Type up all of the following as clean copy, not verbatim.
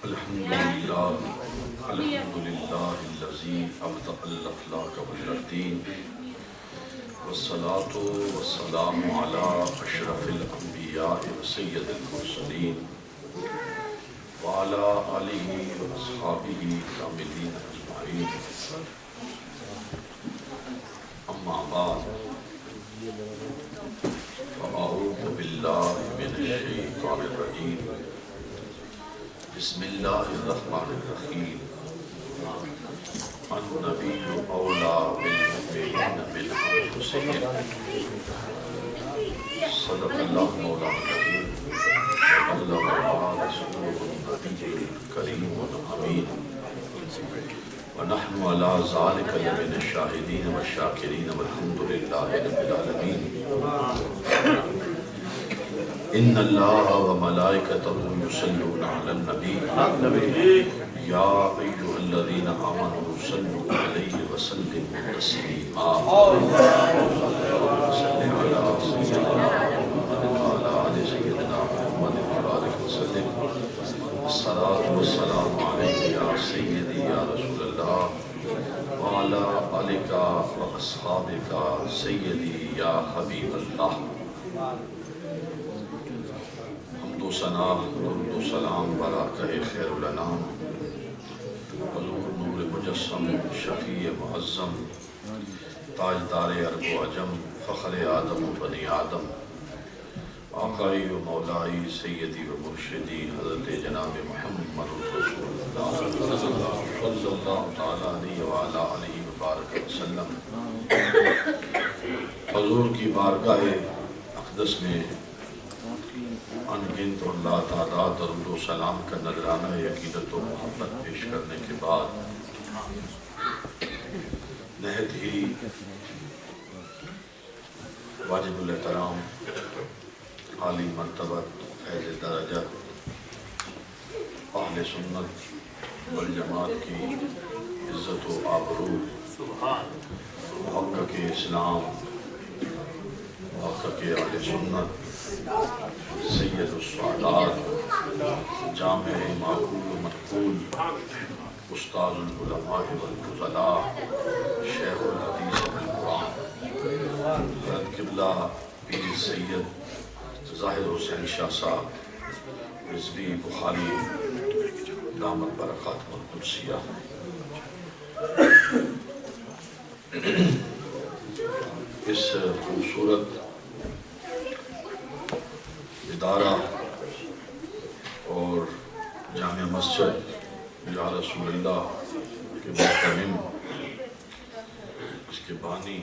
الحمد للہ الذی ابدع الافلاک والدین والصلاة والسلام علی اشرف الانبیاء وسید المرسلین وعلی آلہ واصحابہ کاملین اجمعین اما بعد فاعوذ باللہ من الشیطان الرجیم بسم اللہ الرحمن الرحیم النبی اولا بالمؤمنین من انفسہم صدق اللہ مولانا العظیم وبلغنا رسولہ النبی الکریم الامین ونحن علی ذلک لمن الشاہدین والشاکرین والحمد للہ رب العالمین ان اللہ وملائکتہ یصلون علی النبی یا ایھا الذین آمنوا صلوا علیہ وسلموا تسلیما صلی علی سیدنا محمد وعلی آل سیدنا محمد وبارک وسلم الصلاۃ والسلام علیک یا سیدی یا رسول اللہ وعلی آلک واصحابک سیدی یا حبیب اللہ. حمد و ثنا درود و سلام برکہ خیر الانام حضور نور مجسم شفیع معظم تاجدار عرب و عجم فخر آدم و بنی آدم آقائی و مولائی سیدی و مرشدی حضرت جناب محمد رسول اللہ صلی اللہ تعالیٰ علیہ وآلہ علیہ وبارک وسلم. حضور کی بارگاہ اقدس میں انگنت اور لا تعداد درود و سلام کا نذرانہ عقیدت و محبت پیش کرنے کے بعد نہایت ہی واجب الاحترام عالی مرتبت فیض درجہ اہل سنت والجماعت کی عزت و آبرو محقق اسلام محقق اہل سنت سید السعادات جامع معقول و منقول استاذ العلماء والفضلاء شیخ الحدیث بالقرآن حضرت قبلہ پیر سید ظاہر حسین شاہ صاحب رضوی بخاری دامت برکات القدسیہ. اس خوبصورت ادارہ اور جامع مسجد یا رسول اللہ کے محترم اس کے بانی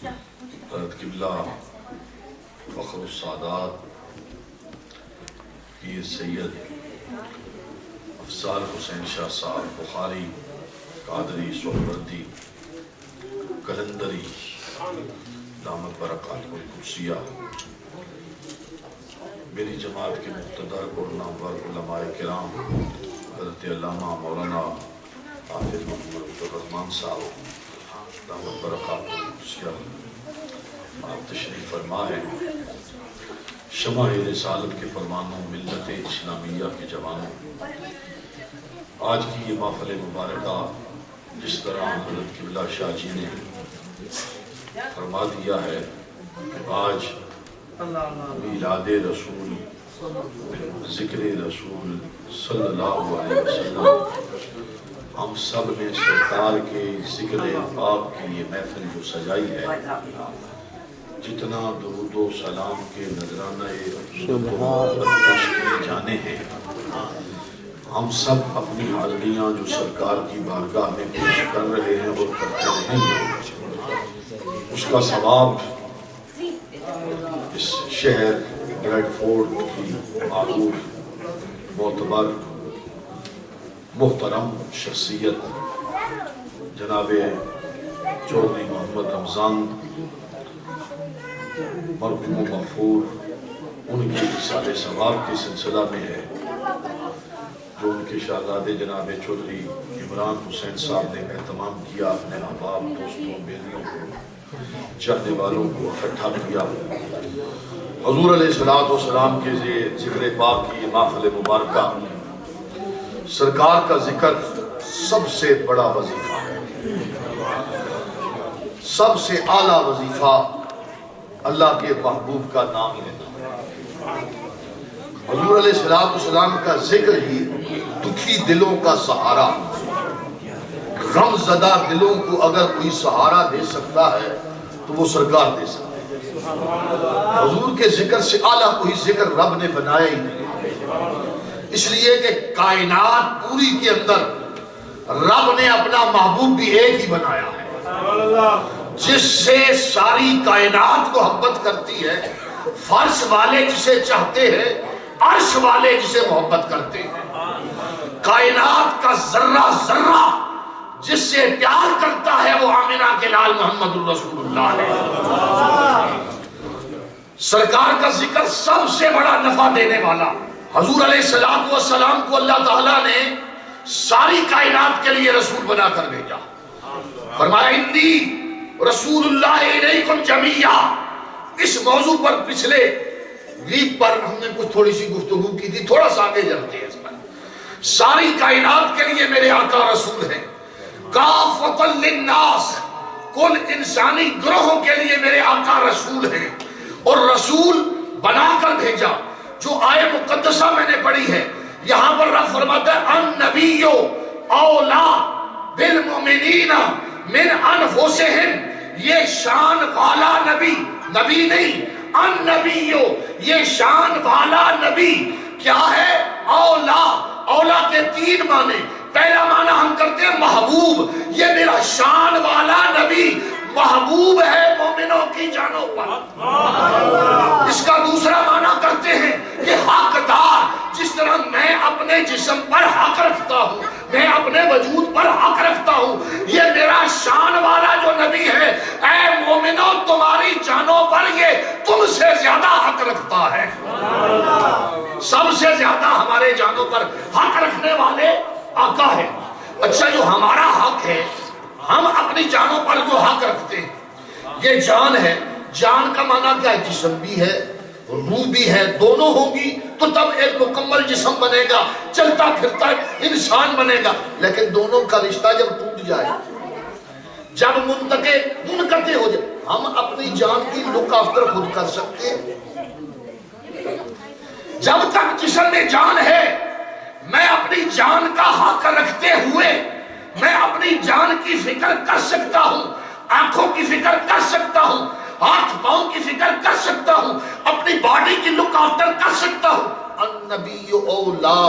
حضرت قبلہ فخر السادات پیر سید افضال حسین شاہ صاحب بخاری قادری سہروردی کلندری دامت برکات القدسیہ میری جماعت کے مقتدر اور نامور علماء کرام حضرت علامہ مولانا حافظ محمد الرحمان صاحب دامت برکات القدسیہ آپ تشریف فرما ہے. شمع رسالت کے پروانوں ملت اسلامیہ کے جوانوں آج کی یہ محفل مبارکہ جس طرح حضرت قبلہ شاہ جی نے فرما دیا ہے کہ آج میلاد رسول ذکر رسول صلی اللہ علیہ وسلم ہم سب نے سرکار کے ذکر پاک کی یہ محفل جو سجائی ہے جتنا درود و سلام کے نذرانہ پیش کیے جانے ہیں ہم سب اپنی حاضریاں جو سرکار کی بارگاہ میں پیش کر رہے ہیں اور کرتے رہیں گے اس کا ثواب اس شہر بریڈ فورڈ کی معروف معتبر محترم شخصیت جناب چودھری محمد رمضان مرحوم و مغفور ان کی اصال ثواب کے سلسلہ میں ہے جو ان کے شہزادے جناب چودھری عمران حسین صاحب نے اہتمام کیا. اپنے احباب دوستوں بیلیوں کو چاہنے والوں کو اکٹھا کیا. حضور علیہ الصلوۃ والسلام کے ذکر پاک کی محفل مبارکہ سرکار کا ذکر سب سے بڑا وظیفہ ہے، سب سے اعلیٰ وظیفہ اللہ کے محبوب کا نام لینا۔ حضور علیہ السلام کا ذکر ہی دکھی دلوں کا سہارا، غم زدہ دلوں کو اگر کوئی سہارا دے سکتا ہے تو وہ سرکار دے سکتا ہے۔ حضور کے ذکر سے اعلیٰ کوئی ذکر رب نے بنایا ہی نہیں، اس لیے کہ کائنات پوری کے اندر رب نے اپنا محبوب بھی ایک ہی بنایا ہے، جس سے ساری کائنات کو محبت کرتی ہے۔ فرش والے جسے چاہتے ہیں، عرش والے جسے محبت کرتے ہیں، کائنات کا ذرہ ذرہ جس سے پیار کرتا ہے وہ آمنہ کے لال محمد الرسول اللہ ہے۔ سرکار کا ذکر سب سے بڑا نفع دینے والا۔ حضور علیہ السلام کو اللہ تعالیٰ نے ساری کائنات کے لیے رسول بنا کر بھیجا۔ فرمایا انی رسول اللہ علیکم جمیعا۔ اس موضوع پر پچھلے ویک پر ہم نے کچھ تھوڑی سی گفتگو کی تھی، تھوڑا سا آگے چلتے ہیں اس پر۔ ساری کائنات کے لیے میرے آقا رسول ہیں، کافۃ للناس، کل انسانی گروہوں کے لیے میرے آقا رسول ہیں، اور رسول بنا کر بھیجا۔ جو آیت مقدسہ میں نے پڑھی ہے، یہاں پر رب فرماتا ہے النبی اولا بالمؤمنین من انفسہم، یہ شان والا نبی، نبی نہیں، النبی یہ شان والا نبی کیا ہے؟ اولا، اولا کے تین معنی۔ پہلا معنی ہم کرتے ہیں محبوب، یہ میرا شان والا نبی محبوب ہے مومنوں کی جانوں پر۔ اس کا دوسرا معنی کرتے ہیں کہ حقدار، جس طرح میں اپنے جسم پر حق رکھتا ہوں، میں اپنے وجود پر حق رکھتا ہوں، یہ میرا شان والا جو نبی ہے، اے مومنوں تمہاری جانوں پر یہ تم سے زیادہ حق رکھتا ہے۔ سب سے زیادہ ہمارے جانوں پر حق رکھنے والے آقا ہے۔ اچھا، جو ہمارا حق ہے، ہم اپنی جانوں پر جو حق رکھتے ہیں، یہ جان ہے۔ جان کا معنی کیا ہے؟ جسم بھی ہے، روح بھی ہے، دونوں ہوں گی تو تب ایک مکمل جسم بنے گا، چلتا پھرتا انسان بنے گا۔ لیکن دونوں کا رشتہ جب ٹوٹ جائے، جب منقطع ہو جائے، ہم اپنی جان کی لک آفٹر خود کر سکتے ہیں؟ جب تک جسم میں جان ہے، میں اپنی جان کا حق رکھتے ہوئے میں اپنی جان کی فکر کر سکتا ہوں، آنکھوں کی فکر کر سکتا ہوں، ہاتھ پاؤں کی فکر کر سکتا ہوں، اپنی باڈی کی لک آفٹر کر سکتا ہوں۔ النبی اولا،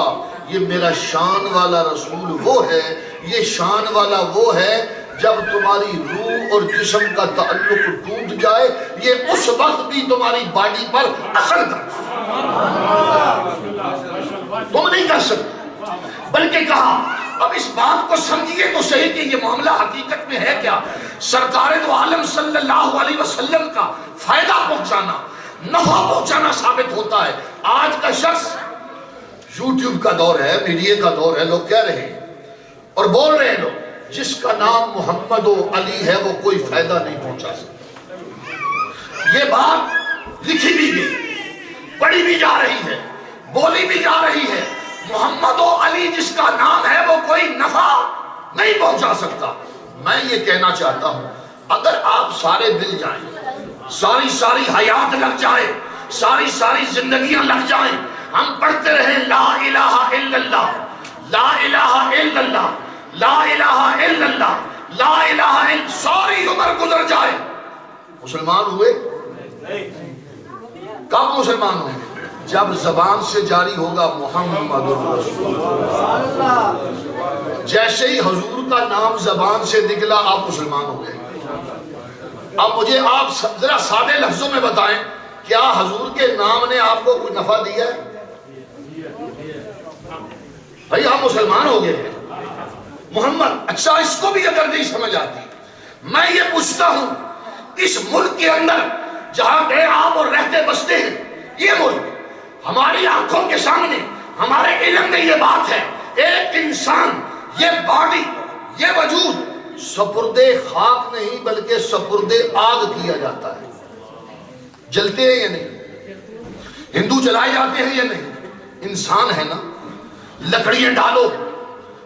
یہ میرا شان والا رسول وہ ہے، یہ شان والا وہ ہے جب تمہاری روح اور جسم کا تعلق ٹوٹ جائے، یہ اس وقت بھی تمہاری باڈی پر اثر کرتا تم نہیں کر سکتے۔ بلکہ کہا اب اس بات کو سمجھیے تو صحیح کہ یہ معاملہ حقیقت میں ہے کیا۔ سرکار دو عالم صلی اللہ علیہ وسلم کا فائدہ پہنچانا، نفع پہنچانا ثابت ہوتا ہے۔ آج کا شخص، یوٹیوب کا دور ہے، میڈیا کا دور ہے، لوگ کہہ رہے ہیں اور بول رہے ہیں، لوگ جس کا نام محمد و علی ہے وہ کوئی فائدہ نہیں پہنچا سکتا۔ یہ بات لکھی بھی گئی، پڑھی بھی جا رہی ہے، بولی بھی جا رہی ہے، محمد و علی جس کا نام ہے وہ کوئی نفع نہیں پہنچا سکتا۔ میں یہ کہنا چاہتا ہوں، اگر آپ سارے دل جائیں، ساری حیات لگ جائے، ساری زندگیاں لگ جائیں، ہم پڑھتے رہیں لا الہ الا اللہ، لا الہ الا اللہ، لا الہ الا اللہ، لا الہ الا، ساری عمر گزر جائے، مسلمان ہوئے؟ کب مسلمان ہوئے؟ جب زبان سے جاری ہوگا محمد رسول اللہ۔ جیسے ہی حضور کا نام زبان سے نکلا آپ مسلمان ہو گئے۔ اب مجھے آپ ذرا سادے لفظوں میں بتائیں، کیا حضور کے نام نے آپ کو کوئی نفع دیا ہے؟ بھائی آپ مسلمان ہو گئے ہیں۔ محمد، اچھا اس کو بھی اگر نہیں سمجھ آتی، میں یہ پوچھتا ہوں، اس ملک کے اندر جہاں گئے آپ اور رہتے بستے ہیں، یہ ملک ہماری آنکھوں کے سامنے، ہمارے علم میں یہ بات ہے، ایک انسان، یہ باڈی، یہ وجود سپرد خاک نہیں بلکہ سپرد آگ کیا جاتا ہے۔ جلتے ہیں یا نہیں؟ ہندو جلائے جاتے ہیں یا نہیں؟ انسان ہے نا، لکڑیاں ڈالو،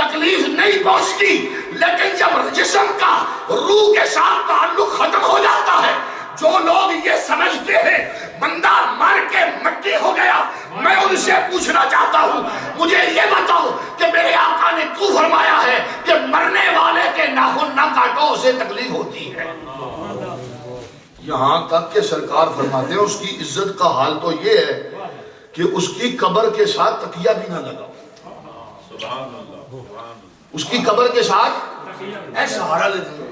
تکلیف نہیں پہنچتی، لیکن جب جسم کا روح کے ساتھ تعلق ختم ہو جاتا ہے، جو لوگ یہ سمجھتے ہیں بندہ مر کے مٹی ہو گیا، میں ان سے پوچھنا چاہتا ہوں، مجھے یہ بتاؤ کہ میرے آقا نے کیوں فرمایا ہے کہ مرنے والے کے ناخن نہ کاٹو، اسے تکلیف ہوتی ہے؟ یہاں تک کہ سرکار فرماتے ہیں اس کی عزت کا حال تو یہ ہے کہ اس کی قبر کے ساتھ تکیہ بھی نہ لگاؤ، اس کی قبر کے ساتھ اے سہارا لے دیں،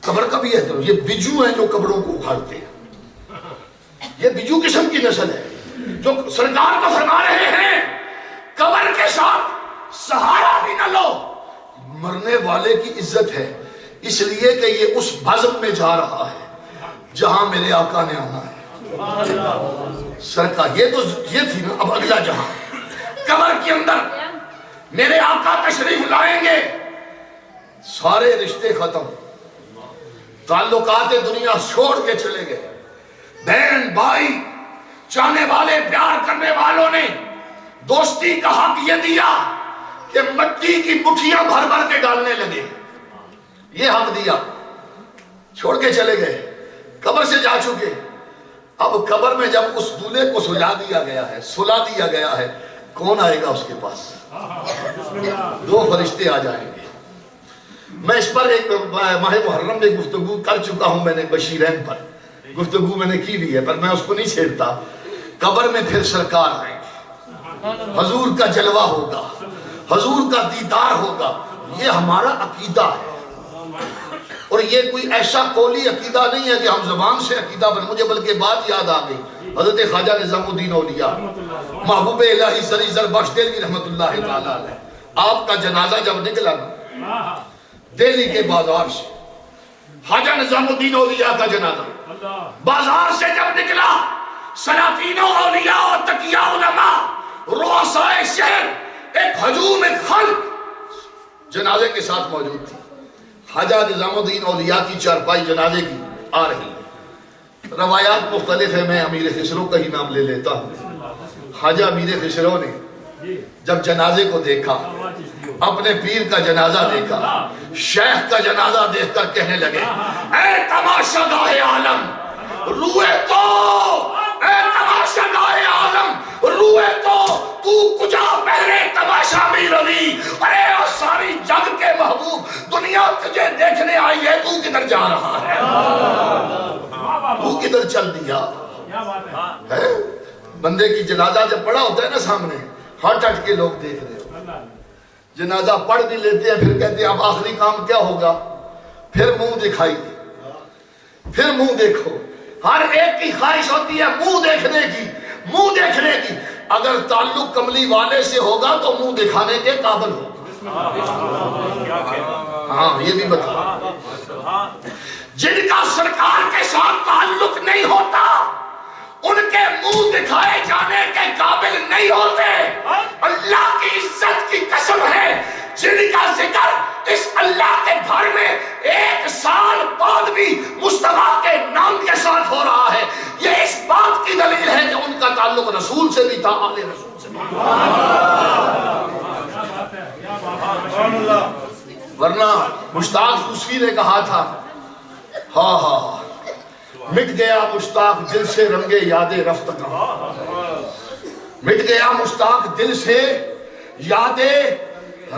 قبر کا بھی ہے، یہ بجو ہیں جو قبروں کو اکھاڑتے ہیں، یہ بجو قسم کی نسل ہے جو سرکار کو فرما رہے ہیں قبر کے ساتھ سہارا بھی نہ لو۔ مرنے والے کی عزت ہے اس لیے کہ یہ اس بزم میں جا رہا ہے جہاں میرے آقا نے آنا ہے۔ سرکار یہ تھی نا، اب اگلا جہاں قبر کے اندر میرے آقا تشریف لائیں گے، سارے رشتے ختم، تعلقات دنیا چھوڑ کے چلے گئے، بہن بھائی چاہنے والے پیار کرنے والوں نے دوستی کا حق یہ دیا کہ مٹی کی مٹھیاں بھر بھر کے ڈالنے لگے، یہ حق دیا، چھوڑ کے چلے گئے، قبر سے جا چکے۔ اب قبر میں جب اس دولے کو سلا دیا گیا ہے، سلا دیا گیا ہے، کون آئے گا اس کے پاس؟ دو فرشتے آ جائیں گے۔ میں اس پر ایک ماہ محرم میں گفتگو کر چکا ہوں، میں نے بشیرین پر گفتگو میں نے کی بھی ہے، پر میں اس کو نہیں چھیڑتا۔ قبر میں پھر سرکار آئیں گے، حضور کا جلوہ ہوگا، حضور کا دیدار ہوگا، یہ ہمارا عقیدہ ہے، اور یہ کوئی ایسا قولی عقیدہ نہیں ہے کہ ہم زبان سے عقیدہ بن، مجھے بلکہ بات یاد آ گئی، حضرت خواجہ نظام الدین اولیاء محبوب الہی سری زر بخش دہلوی رحمت اللہ تعالیٰ علیہ، آپ کا جنازہ جب نکلا دہلی کے بازار سے، خواجہ نظام الدین اولیاء کا جنازہ بازار سے جب نکلا، سلاطین و اولیاء و تقیہ علماء رؤساء شہر ایک ہجوم خلق جنازے کے ساتھ موجود تھی۔ خواجہ نظام الدین اولیاء کی چارپائی جنازے کی آ رہی ہے، روایات مختلف ہیں، میں امیر خسرو کا ہی نام لے لیتا ہوں۔ خواجہ امیر خسرو نے جب جنازے کو دیکھا، اپنے پیر کا جنازہ دیکھا، شیخ کا جنازہ دیکھ کر کہنے لگے، اے تماشا گاہ عالم روئے تو، اے تماشا گاہ عالم روئے تو کجا پہرے تماشا میر علی، ارے او ساری جگ کے محبوب، دنیا تجھے دیکھنے آئی ہے، تو کدھر جا رہا ہے، تو کدھر چل دیا ہے؟ بندے کی جنازہ جب پڑا ہوتا ہے نا سامنے، ہٹ ہٹ کے لوگ دیکھ رہے ہو، جنازہ پڑھ بھی لیتے ہیں، پھر کہتے ہیں اب آخری کام کیا ہوگا، پھر منہ دکھائی، پھر منہ دیکھو، ہر ایک کی خواہش ہوتی ہے منہ دیکھنے کی، منہ دیکھنے کی، اگر تعلق کملی والے سے ہوگا تو منہ دکھانے کے قابل ہوگا۔ ہاں یہ بھی بتا، جن کا سرکار کے ساتھ تعلق نہیں ہوتا ان کے منہ دکھائے جانے کے قابل نہیں ہوتے۔ اللہ کی عزت کی قسم ہے، جن کا ذکر اس اللہ کے گھر میں 1 سال بعد بھی مصطفیٰ کے نام کے ساتھ ہو رہا ہے، یہ اس بات کی دلیل ہے کہ ان کا تعلق رسول سے بھی تھا، آل رسول سے بھی تھا۔ ورنہ مشتاق یوسفی نے کہا تھا، ہاں ہاں مٹ گیا مشتاق دل سے رنگے یاد رفتگاں، مٹ گیا مشتاق دل سے یاد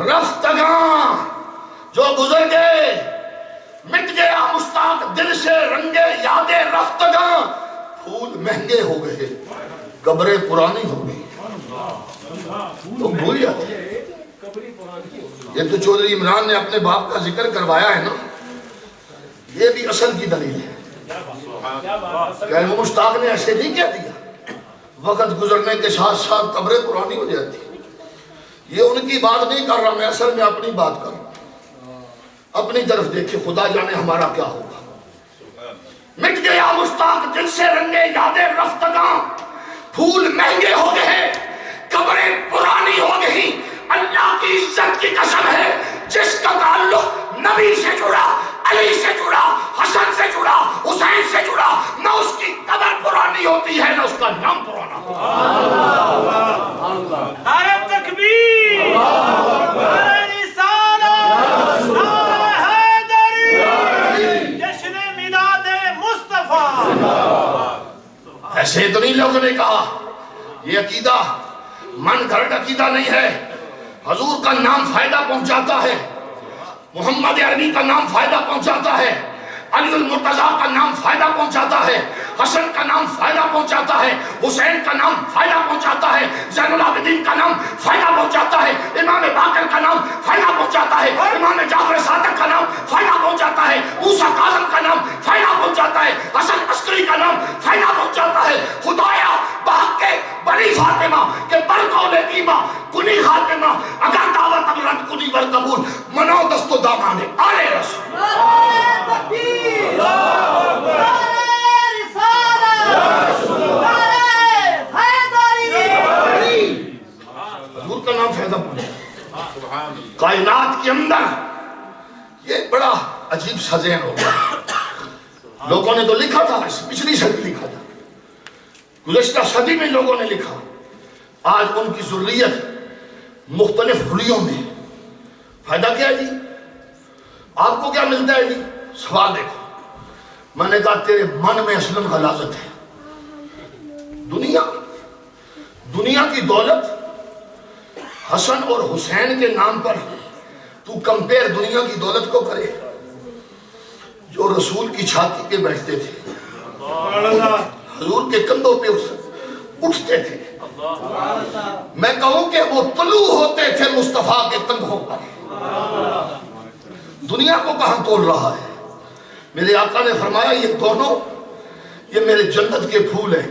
رفتگاں جو گزر گئے، مٹ گیا مشتاق دل سے رنگے یاد رفتگاں، پھول مہنگے ہو گئے قبریں پرانی ہو گئی، تو بھول جاتے۔ یہ تو چودھری عمران نے اپنے باپ کا ذکر کروایا ہے نا، یہ بھی اصل کی دلیل ہے کہ وہ مشتاق نے ایسے نہیں کہہ دیا، وقت گزرنے کے ساتھ ساتھ قبریں پرانی ہو جاتی، یہ ان کی بات نہیں کر رہا میں، اصل میں اپنی بات کر رہا ہوں۔ اپنی طرف دیکھیں، خدا جانے ہمارا کیا ہوگا۔ مٹ گیا مشتاق دل سے رنگے یاد رفتگاں، پھول مہنگے ہو گئے قبریں پرانی ہو گئی۔ اللہ کی عزت کی قسم ہے، جس کا تعلق نبی سے جڑا، علی سے جڑا، حسن سے جڑا، حسین سے جڑا، نہ اس کی قبر پرانی ہوتی ہے نہ اس کا نام پرانا ہوتا ہے۔ نعرہ تکبیر، نعرہ بزرگ نے کہا یہ عقیدہ من گھڑت عقیدہ نہیں ہے، حضور کا نام فائدہ پہنچاتا ہے، محمد عربی کا نام فائدہ پہنچاتا ہے، علی المرتضیٰ کا نام فائدہ پہنچاتا ہے، حسن کا نام فائدہ پہنچاتا ہے، حسین کا نام فائدہ پہنچاتا ہے، زین العابدین کا نام فائدہ پہنچاتا ہے، امام باقر کا نام فائدہ پہنچاتا ہے، امام جعفر صادق کا نام فائدہ پہنچاتا ہے، موسیٰ کاظم کا نام فائدہ پہنچاتا ہے، حسن عسکری کا نام فائدہ پہنچاتا ہے۔ خدایا بحق کے بڑی فاطمہ کے برقول قیمہ کنی خاتمہ اگر دعوت اب رد کنی بر قبول منو دست و دامانے آلے رسول حضور کا نام فیضہ پہنچا۔ کائنات کے اندر یہ بڑا عجیب سا ذہن ہو گیا، لوگوں نے تو لکھا تھا، پچھلی صدی لکھا تھا، گزشتہ صدی میں لوگوں نے لکھا، آج ان کی ذریت مختلف حلیوں میں۔ فائدہ کیا ہے جی؟ آپ کو کیا ملتا ہے جی؟ سوال دیکھو، میں نے کہا تیرے من میں اصلاً غلاظت ہے۔ دنیا کی دولت حسن اور حسین کے نام پر تو کمپیر دنیا کی دولت کو کرے، جو رسول کی چھاتی پہ بیٹھتے تھے، حضور کے کندھوں پہ اٹھتے تھے، میں کہوں کہ وہ طلوع ہوتے تھے مصطفیٰ کے کندھوں پر۔ دنیا کو کہاں تول رہا ہے؟ میرے آقا نے فرمایا یہ دونوں یہ میرے جنت کے پھول ہیں،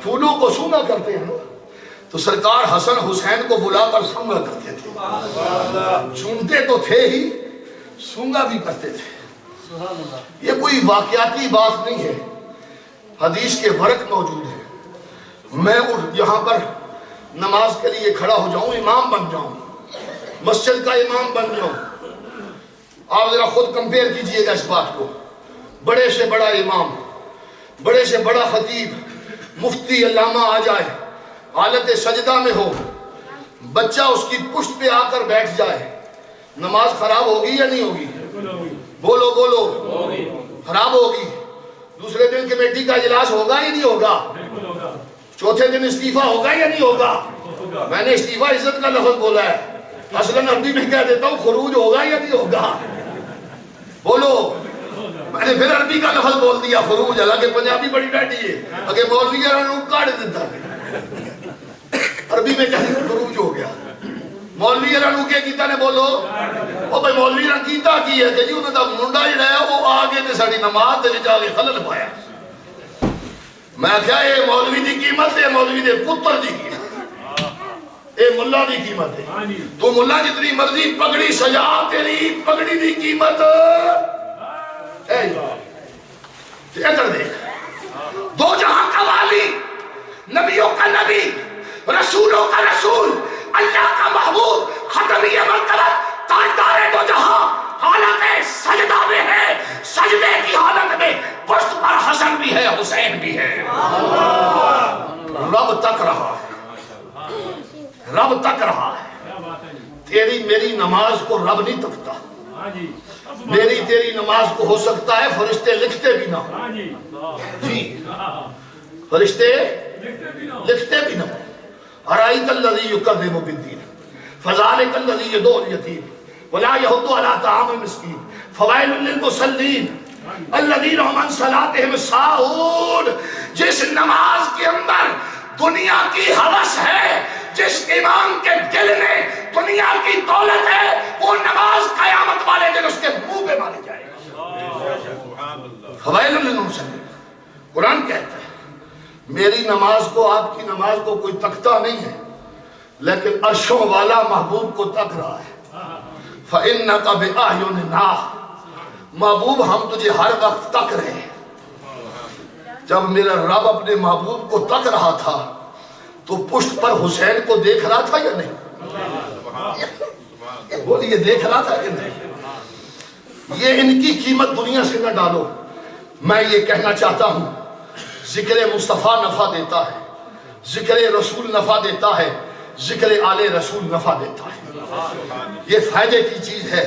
پھولوں کو سونگا کرتے ہیں، تو سرکار حسن حسین کو بلا کر سونگا کرتے تھے، چومتے تو تھے ہی سونگا بھی کرتے تھے۔ یہ کوئی واقعاتی بات نہیں ہے، حدیث کے ورق موجود ہے۔ میں یہاں پر نماز کے لیے کھڑا ہو جاؤں، امام بن جاؤں، مسجد کا امام بن جاؤں، آپ ذرا خود کمپیر کیجئے گا اس بات کو، بڑے سے بڑا امام، بڑے سے بڑا خطیب، مفتی علامہ آ جائے، حالت سجدہ میں ہو، بچہ اس کی پشت پہ آ کر بیٹھ جائے، نماز خراب ہوگی یا نہیں ہوگی؟ بولو بولو، خراب ہوگی۔ دوسرے دن کمیٹی کا اجلاس ہوگا یا نہیں ہوگا؟ چوتھے دن استعفیٰ ہوگا یا نہیں ہوگا؟ میں نے استعفیٰ عزت کا لفظ بولا ہے، اصلاً عربی میں کہہ دیتا ہوں خروج ہوگا یا نہیں ہوگا؟ بولو، میں نے پھر عربی کا لفظ بول دیا خروج، حالانکہ پنجابی بڑی ڈاٹی ہے، اگر مولوی لوگ کاٹ دیتا ہے، عربی میں کہہ دیا خروج ہو گیا۔ مولوی کے کیتا نے بولو وہ بھائی مولوی نے کیتا کی ہے کہ جی انہوں نے منڈا ہی رہا وہ آگے نے ساری نماز دے وچ آگے خلل پایا۔ میں کہا اے مولوی دی قیمت ہے، مولوی دے پتر دی قیمت، اے ملا دی قیمت ہے۔ تو ملا جتنی مرضی پگڑی سجا، تیری پگڑی دی قیمت اے ادھر دیکھ، دو جہاں کا والی، نبیوں کا نبی، رسولوں کا رسول، اللہ کا محبوب، ختمی مرتبہ، تاجدار دو جہاں، حالت سجدہ میں ہے، سجدے کی حالت میں پشت پر حسن بھی ہے، حسین بھی ہے۔ رب تک رہا ہے، رب تک رہا ہے۔ تیری میری نماز کو رب نہیں تکتا، میری تیری نماز کو ہو سکتا ہے فرشتے لکھتے بھی نہ ہوں، جی فرشتے لکھتے بھی نہ ہوں۔ ارائیت الذی یکذب بالدین فذلک الذی یدعو الیتیم ولا یحض علی طعام المسکین فویل للمصلین الذین هم عن صلاتهم ساہون۔ جس نماز کے اندر دنیا کی ہوس ہے، جس امام کے دل میں دنیا کی دولت ہے، وہ نماز قیامت والے دن اس کے منہ پہ ماری جائے گی۔ فویل للمصلین، قرآن کہتا ہے میری نماز کو آپ کی نماز کو کوئی تکتا نہیں ہے، لیکن عرشوں والا محبوب کو تک رہا ہے۔ فَإِنَّكَ بِأَعْيُنِنَا، محبوب ہم تجھے ہر وقت تک رہے ہیں۔ جب میرا رب اپنے محبوب کو تک رہا تھا تو پشت پر حسین کو دیکھ رہا تھا یا نہیں؟ بولیے دیکھ رہا تھا کہ نہیں؟ یہ ان کی قیمت دنیا سے نہ ڈالو۔ میں یہ کہنا چاہتا ہوں ذکر مصطفیٰ نفع دیتا ہے، ذکر رسول نفع دیتا ہے، ذکر آل رسول نفع دیتا ہے۔ یہ فائدے کی چیز ہے،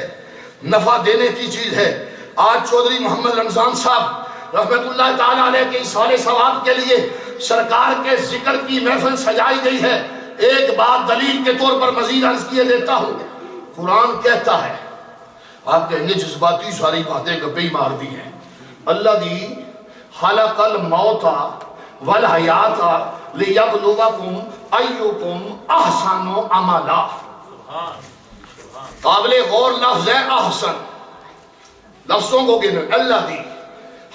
نفع دینے کی چیز ہے۔ آج چودھری محمد رمضان صاحب رحمت اللہ تعالیٰ علیہ کے اس سال ثواب کے لیے سرکار کے ذکر کی محفل سجائی گئی ہے۔ ایک بات دلیل کے طور پر مزید عرض کیے دیتا ہوں، قرآن کہتا ہے، آپ کہیں گے جذباتی ساری باتیں گپے مار دی ہیں، اللہ دی خلق الموت والحیات لیبلوکم ایکم احسن عملا۔ قابل غور لفظ ہے احسن، لفظوں کو گنو، اللہ دی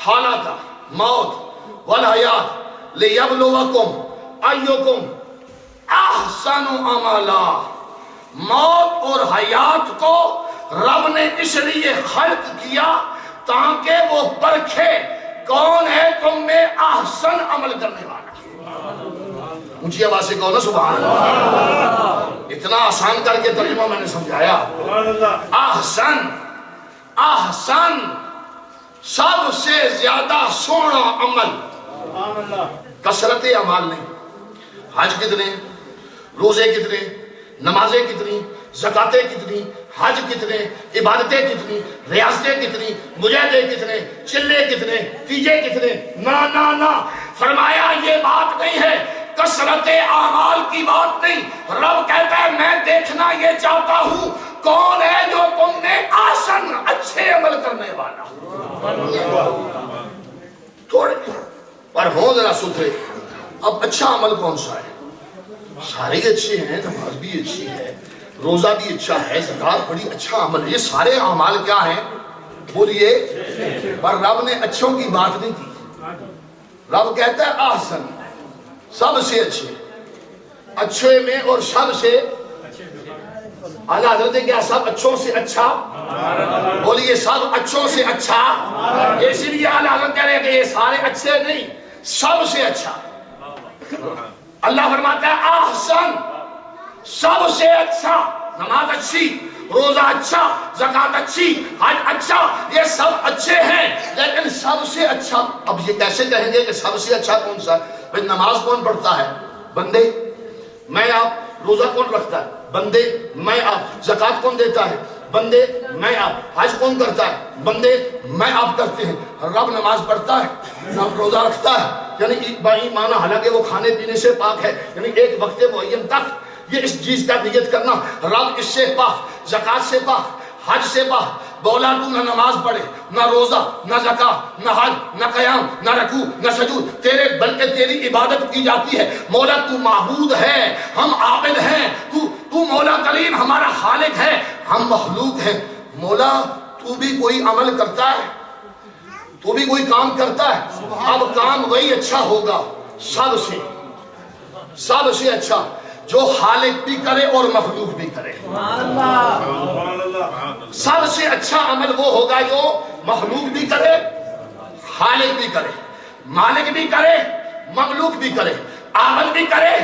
خلق موت والحیات لیبلوکم ایکم احسن عملا۔ موت اور حیات کو رب نے اس لیے خلق کیا تاکہ وہ پرکھے کون ہے تم میں احسن عمل کرنے والا۔ اونچی آواز سے کہو نا سبحان اللہ۔ اتنا آسان کر کے ترجمہ میں نے سمجھایا۔ احسن، احسن سب سے زیادہ سونا عمل، کثرت اعمال نہیں۔ حج کتنے، روزے کتنے، نمازیں کتنی، زکاتیں کتنی، حج کتنے، عبادتیں کتنی، ریاستیں کتنی، مجاہدے کتنے، چلے کتنے، تیجے کتنے، نا نا نا، فرمایا یہ بات نہیں ہے، کثرت اعمال کی بات نہیں۔ رب کہتا ہے میں دیکھنا یہ چاہتا ہوں کون ہے جو تم میں آسن اچھے عمل کرنے والا۔ تھوڑے پر ہو ذرا ستھرے۔ اب اچھا عمل کون سا ہے؟ سارے اچھے ہیں، نماز بھی اچھی ہے، روزہ بھی اچھا ہے، زکات بڑی اچھا عمل ہے، یہ سارے اعمال کیا ہیں؟ بولیے۔ پر رب نے اچھوں کی بات نہیں کی۔ رب کہتا ہے احسن، سب سے اچھے، اچھے میں اور سب سے اعلیٰ حضرت کیا سب اچھوں سے اچھا؟ بولیے سب اچھوں سے اچھا۔ اسی لیے اعلیٰ حضرت کہہ رہے ہیں کہ یہ سارے اچھے نہیں، سب سے اچھا۔ اللہ فرماتا ہے احسن، سب سے اچھا۔ نماز اچھی، روزہ اچھا، زکات اچھی، حج اچھا، یہ سب اچھے ہیں، لیکن سب سے اچھا۔ اب یہ کیسے کہیں گے کہ سب سے اچھا کون سا ہے؟ بھئی نماز کون پڑھتا ہے؟ بندے، میں آپ۔ روزہ کون رکھتا ہے؟ بندے، میں آپ۔ زکات کون دیتا ہے؟ بندے، میں آپ۔ حج کون کرتا ہے؟ بندے، میں آپ کرتے ہیں۔ رب نماز پڑھتا ہے، روزہ رکھتا ہے، یعنی باایمان حالانکہ وہ کھانے پینے سے پاک ہے، یعنی ایک وقت معین تک یہ اس چیز کا نیت کرنا رب اس سے پاک، زکات سے پاک، حج سے پاک۔ بولا تو نہ نماز پڑھے، نہ روزہ، نہ زکات، نہ حج، نہ قیام، نہ رکوع، نہ سجود تیرے، بلکہ تیری عبادت کی جاتی ہے۔ مولا تو معبود ہے، ہم عابد ہیں، تو مولا کریم ہمارا خالق ہے، ہم مخلوق ہیں۔ مولا تو بھی کوئی عمل کرتا ہے، تو بھی کوئی کام کرتا ہے، اب کام وہی اچھا ہوگا سب سے اچھا جو خالق بھی کرے اور مخلوق بھی کرے۔ سب سے اچھا عمل وہ ہوگا جو مخلوق بھی کرے، خالق بھی کرے، مالک بھی کرے، مملوک بھی کرے، عابد بھی کرے،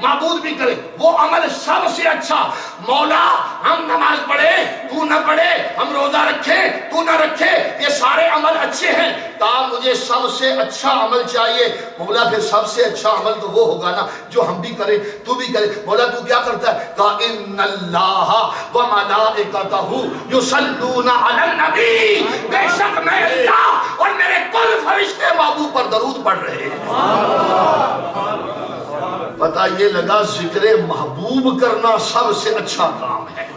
معبود بھی کرے، وہ عمل سب سے اچھا۔ مولا ہم نماز پڑھے تو نہ پڑھے، ہم روزہ رکھے تو نہ رکھے، یہ سارے عمل اچھے ہیں، کہا مجھے سب سے اچھا عمل چاہیے۔ مولا پھر سب سے اچھا عمل تو وہ ہوگا نا جو ہم بھی کریں، تو بھی کرے۔ مولا تو کیا کرتا ہے؟ کہا ان اللہ وملائکتہ یصلون علی النبی، بے شک میں اللہ اور میرے کل فرشتے محبوب پر درود پڑھ رہے ہیں۔ پتہ یہ لگا ذکر محبوب کرنا سب سے اچھا کام ہے،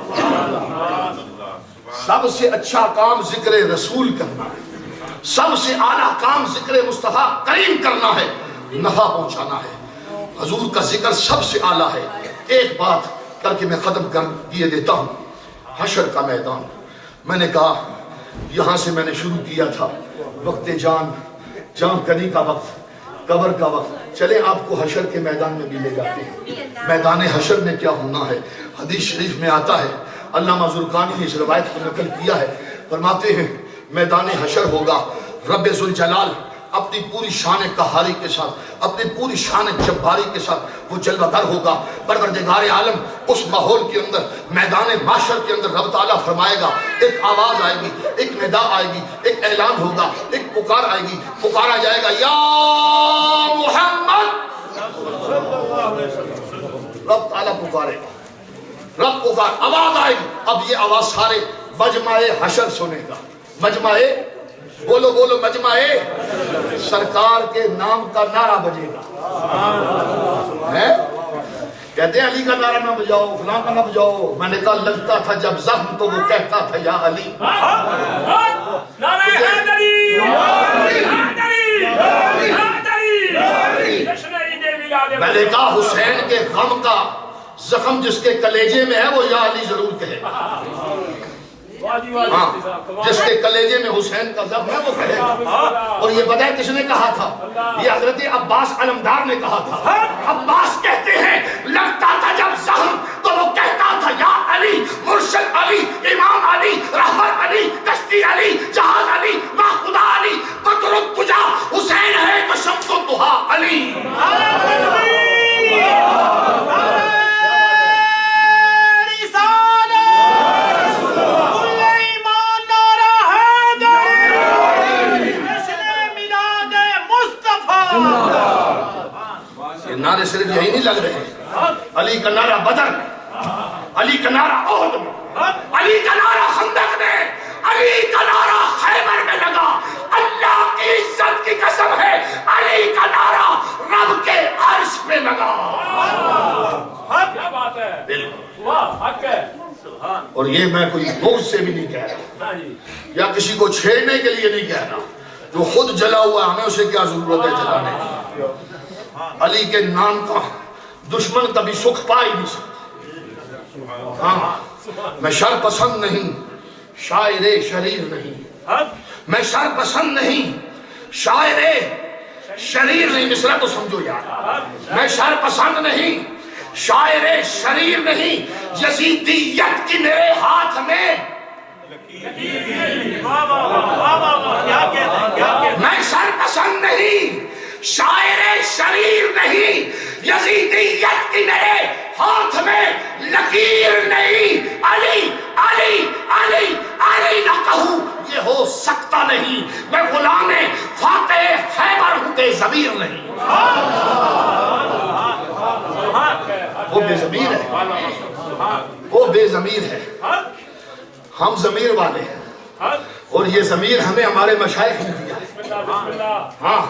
سب سے اچھا کام ذکر رسول کرنا ہے، سب سے اعلیٰ کام ذکر مصطفیٰ کریم کرنا ہے، نفع پہنچانا ہے۔ حضور کا ذکر سب سے اعلیٰ ہے۔ ایک بات کر کے میں ختم کر دیے دیتا ہوں۔ حشر کا میدان، میں نے کہا یہاں سے میں نے شروع کیا تھا، وقت جان کنی کا وقت، قبر کا وقت، چلیں آپ کو حشر کے میدان میں بھی لے جاتے ہیں۔ میدان حشر میں کیا ہونا ہے؟ حدیث شریف میں آتا ہے، علامہ زرقانی نے اس روایت کو نقل کیا ہے، فرماتے ہیں میدان حشر ہوگا، رب ذوالجلال اپنی پوری شان قہاری کے ساتھ، اپنی پوری شان جباری کے ساتھ وہ جلوہ گر ہوگا۔ پروردگار عالم اس ماحول کے اندر، میدان محشر کے اندر رب تعالیٰ فرمائے گا، ایک آواز آئے گی، ایک ندا آئے گی، ایک اعلان ہوگا، ایک پکار آئے گی، پکارا جائے گا یا محمد، رب تعالیٰ پکارے گا، رب پکار، آواز آئے گی۔ اب یہ آواز سارے مجمع حشر سنے گا، مجمع، بولو بولو، مجمع سرکار کے نام کا نعرہ بجے گا. کہتے ہیں علی کا نعرہ نہ بجاؤ، فلاں کا نہ بجاؤ. میں نے کہا لگتا تھا جب زخم تو وہ کہتا تھا یا علی. میں نے کہا حسین کے غم کا زخم جس کے کلیجے میں ہے وہ یا علی ضرور کہے. ہاں جس کے کلیجے میں حسین کا زخم ہے وہ کہے گا. اور یہ پتہ ہے کس نے کہا تھا؟ یہ حضرت عباس علمدار نے کہا تھا. عباس کہتے ہیں لگتا تھا جب زخم تو وہ کہتا تھا یا علی، مرشد علی، امام علی، رہبر علی، کشتی علی، جہاز علی، ماں خدا علی، بدر الدجا حسین ہے تو شمس الضحیٰ علی. نعرے صرف یہی نہیں لگ رہے. علی کا نعرہ بدر میں، علی کا نعرہ احد میں، علی کا نعرہ خندق میں، علی کا نعرہ خیبر میں لگا. اللہ کی عزت کی قسم ہے علی کا نعرہ رب کے عرش پہ لگا. کیا بات ہے، بالکل حق ہے. اور یہ میں کوئی بغض سے بھی نہیں کہہ رہا یا کسی کو چھیڑنے کے لیے نہیں کہہ رہا. جو خود جلا ہوا ہمیں اسے کیا ضرورت ہے جلانے کی. علی کے نام کا دشمن کبھی سکھ پا ہی نہیں سکتا. ہاں میں شر پسند نہیں، شاعر شریر نہیں. میں شر پسند نہیں، شاعر شریر نہیں. مصرع تو سمجھو یار. میں شر پسند نہیں، شاعر شریر نہیں. یزیدیت کی میرے ہاتھ میں میں شر پسند نہیں، شاعر شریر نہیں. یزیدیت کی میرے ہاتھ میں لکیر نہیں. علی علی علی علی نہ کہوں یہ ہو سکتا نہیں. میں غلام فاتح خیبر ہوں بے ضمیر نہیں. وہ بے ضمیر ہے، وہ بے ضمیر ہے. ہم ضمیر والے ہیں اور یہ ضمیر ہمیں ہمارے مشائخ نے دیا. ہاں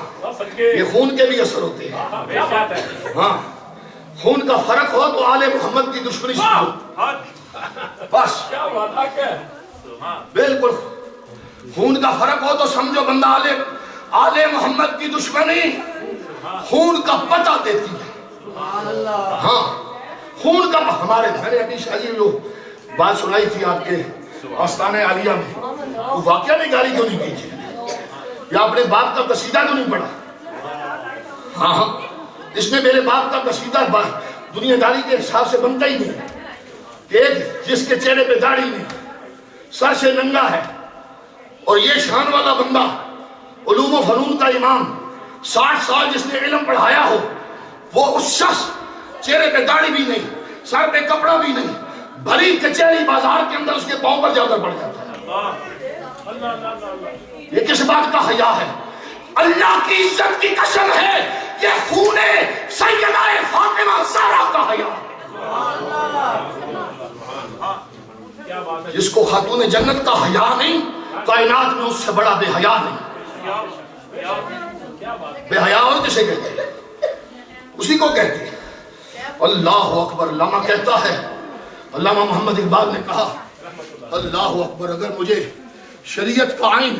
یہ خون کے بھی اثر ہوتے ہیں. ہاں خون کا فرق ہو تو آل محمد کی دشمنی سمجھو بس. بالکل خون کا فرق ہو تو سمجھو بندہ آل محمد کی دشمنی خون کا پتہ دیتی ہے. ہاں خون کا ہمارے گھر ابھی شاہی جو بات سنائی تھی آپ کے آستانہ عالیہ میں، وہ واقعہ میں گالی تو نہیں کی یا اپنے باپ کا قصیدہ تو نہیں پڑھا. ہاں ہاں اس میں میرے باپ کا قصیدہ دنیا داری کے حساب سے بنتا ہی نہیں. ایک جس کے چہرے پہ داڑھی نہیں، سر سے ننگا ہے، اور یہ شان والا بندہ علوم و فنون کا امام 60 سال جس نے علم پڑھایا ہو، وہ اس شخص چہرے پہ داڑھی بھی نہیں، سر پہ کپڑا بھی نہیں، بھری کچہری بازار کے اندر اس کے پاؤں پر جا کر پڑ جاتا ہے. یہ کس بات کا حیا ہے؟ اللہ کی عزت کی قسم ہے یہ خون سیدہ فاطمہ زہرا کا حیا ہے. جس کو خاتون جنت کا حیا نہیں، کائنات میں اس سے بڑا بے حیا نہیں. بے حیا اور کسے کہتے ہیں؟ اسی کو کہتے ہیں. اللہ اکبر. علامہ کہتا ہے، علامہ محمد اقبال نے کہا اللہ اکبر اگر مجھے شریعت کا آئین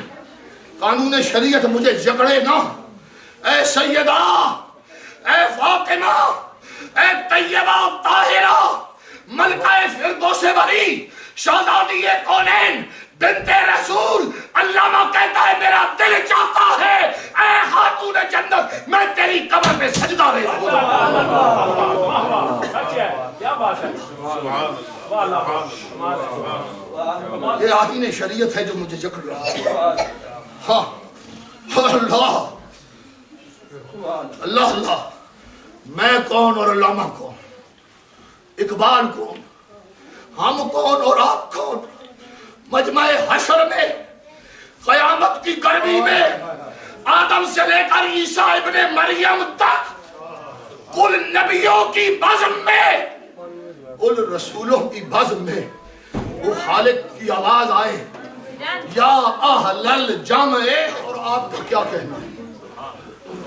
قانون شریعت مجھے جکڑے نہ، اے سیدہ، اے فاطمہ، اے طیبہ طاہرہ، ملکہ فردوس بری، شہزادی کونین، بنت رسول. علامہ کہتا ہے میرا دل چاہتا ہے اے خاتون جنت میں تیری قبر پہ سجدہ رہا ہوں. یہ آئین شریعت ہے جو مجھے جکڑ رہا ہے. ہاں اللہ اللہ اللہ. میں کون اور علامہ کون، اقبال کون، ہم کون اور آپ کون. مجمع حشر میں قیامت کی گرمی میں آدم سے لے کر عیسیٰ ابن مریم تک کل نبیوں کی بزم میں، کل رسولوں کی بزم میں وہ خالق کی آواز آئے یا اہل الجمع، اور آپ کا کیا کہنا ہے؟